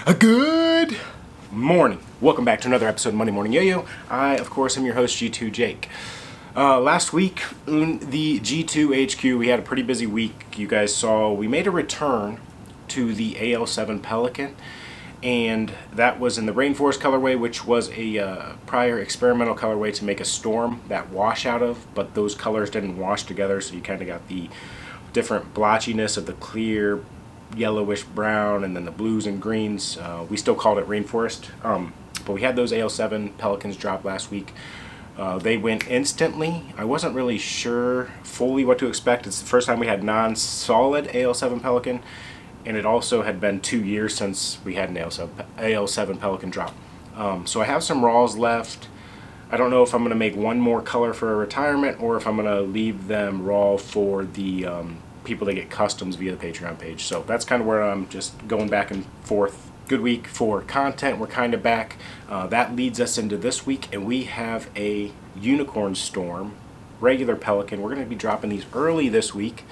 A good morning. Welcome back to another episode of Monday Morning Yo-Yo. I, of course, am your host, G2 Jake. Last week in the G2 HQ, we had a pretty busy week. You guys saw we made a return to the AL7 Pelican, and that was in the Rainforest colorway, which was a prior experimental colorway to make a Storm that wash out of, but those colors didn't wash together, so you kind of got the different blotchiness of the clear yellowish brown and then the blues and greens. We still called it Rainforest, but we had those AL7 Pelicans drop last week. They went instantly. I wasn't really sure fully what to expect. It's the first time we had non-solid AL7 Pelican, and it also had been 2 years since we had an AL7 Pelican drop. So I have some raws left. I don't know if I'm going to make one more color for a retirement or if I'm going to leave them raw for the people that get customs via the Patreon page. So that's kind of where I'm just going back and forth. Good week for content. We're kind of back. That leads us into this week, and we have a Unicorn Storm regular Pelican. We're going to be dropping these early this week,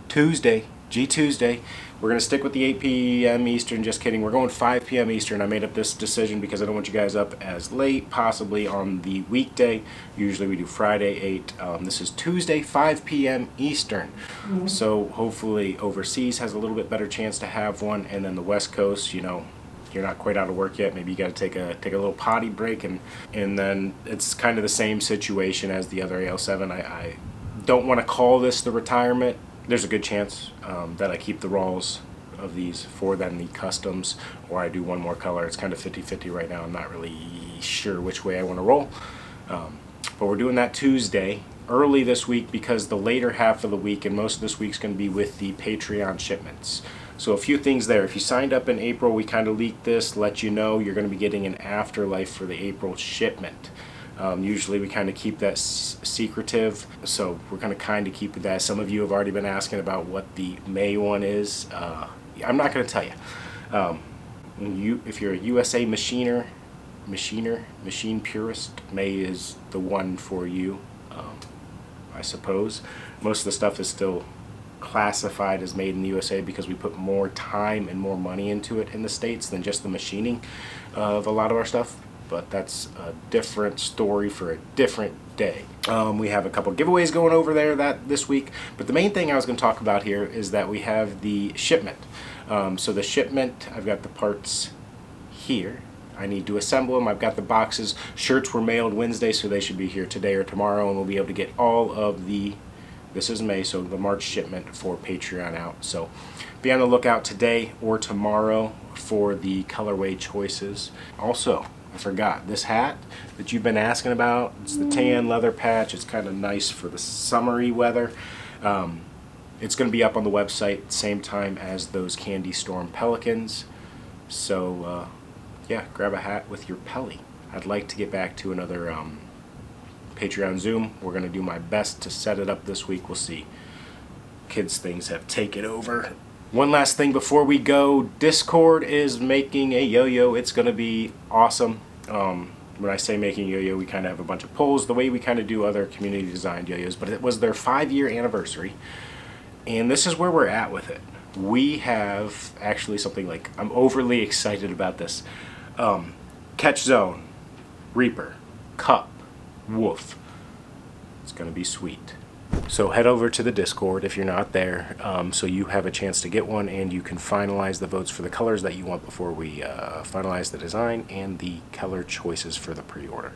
Tuesday, G-Tuesday. We're going to stick with the 8 p.m. Eastern. Just kidding. We're going 5 p.m. Eastern. I made up this decision because I don't want you guys up as late, possibly on the weekday. Usually we do Friday 8. This is Tuesday, 5 p.m. Eastern. So hopefully overseas has a little bit better chance to have one. And then the West Coast, you know, you're not quite out of work yet. Maybe you got to take a little potty break. And then it's kind of the same situation as the other AL7. I don't want to call this the retirement. There's a good chance that I keep the raws of these for then the customs, or I do one more color. It's kind of 50-50 right now. I'm not really sure which way I want to roll. But we're doing that Tuesday, early this week, because the later half of the week and most of this week's going to be with the Patreon shipments. So a few things there. If you signed up in April, we kind of leaked this, let you know you're going to be getting an afterlife for the April shipment. Usually we kind of keep that secretive, so we're going to kind of keep it that. Some of you have already been asking about what the May one is. I'm not going to tell you. If you're a USA machine purist, May is the one for you, I suppose. Most of the stuff is still classified as made in the USA because we put more time and more money into it in the States than just the machining of a lot of our stuff. But that's a different story for a different day. We have a couple giveaways going over there this week, but the main thing I was going to talk about here is that we have the shipment. So the shipment, I've got the parts here. I need to assemble them. I've got the boxes. Shirts were mailed Wednesday, so they should be here today or tomorrow, and we'll be able to get all of the, this is May, so the March shipment for Patreon out. So be on the lookout today or tomorrow for the colorway choices. Also, I forgot, this hat that you've been asking about, it's the tan leather patch. It's kind of nice for the summery weather. It's going to be up on the website same time as those Candy Storm Pelicans. So, yeah, grab a hat with your Peli. I'd like to get back to another Patreon Zoom. We're going to do my best to set it up this week. We'll see. Kids' things have taken over. One last thing before we go, Discord is making a yo-yo. It's going to be awesome. When I say making yo-yo, we kind of have a bunch of polls, the way we kind of do other community designed yo-yos, but it was their 5-year anniversary, and this is where we're at with it. We have actually something like, I'm overly excited about this. Catch Zone, Reaper, Cup, Wolf. It's going to be sweet. So head over to the Discord if you're not there, so you have a chance to get one and you can finalize the votes for the colors that you want before we finalize the design and the color choices for the pre-order.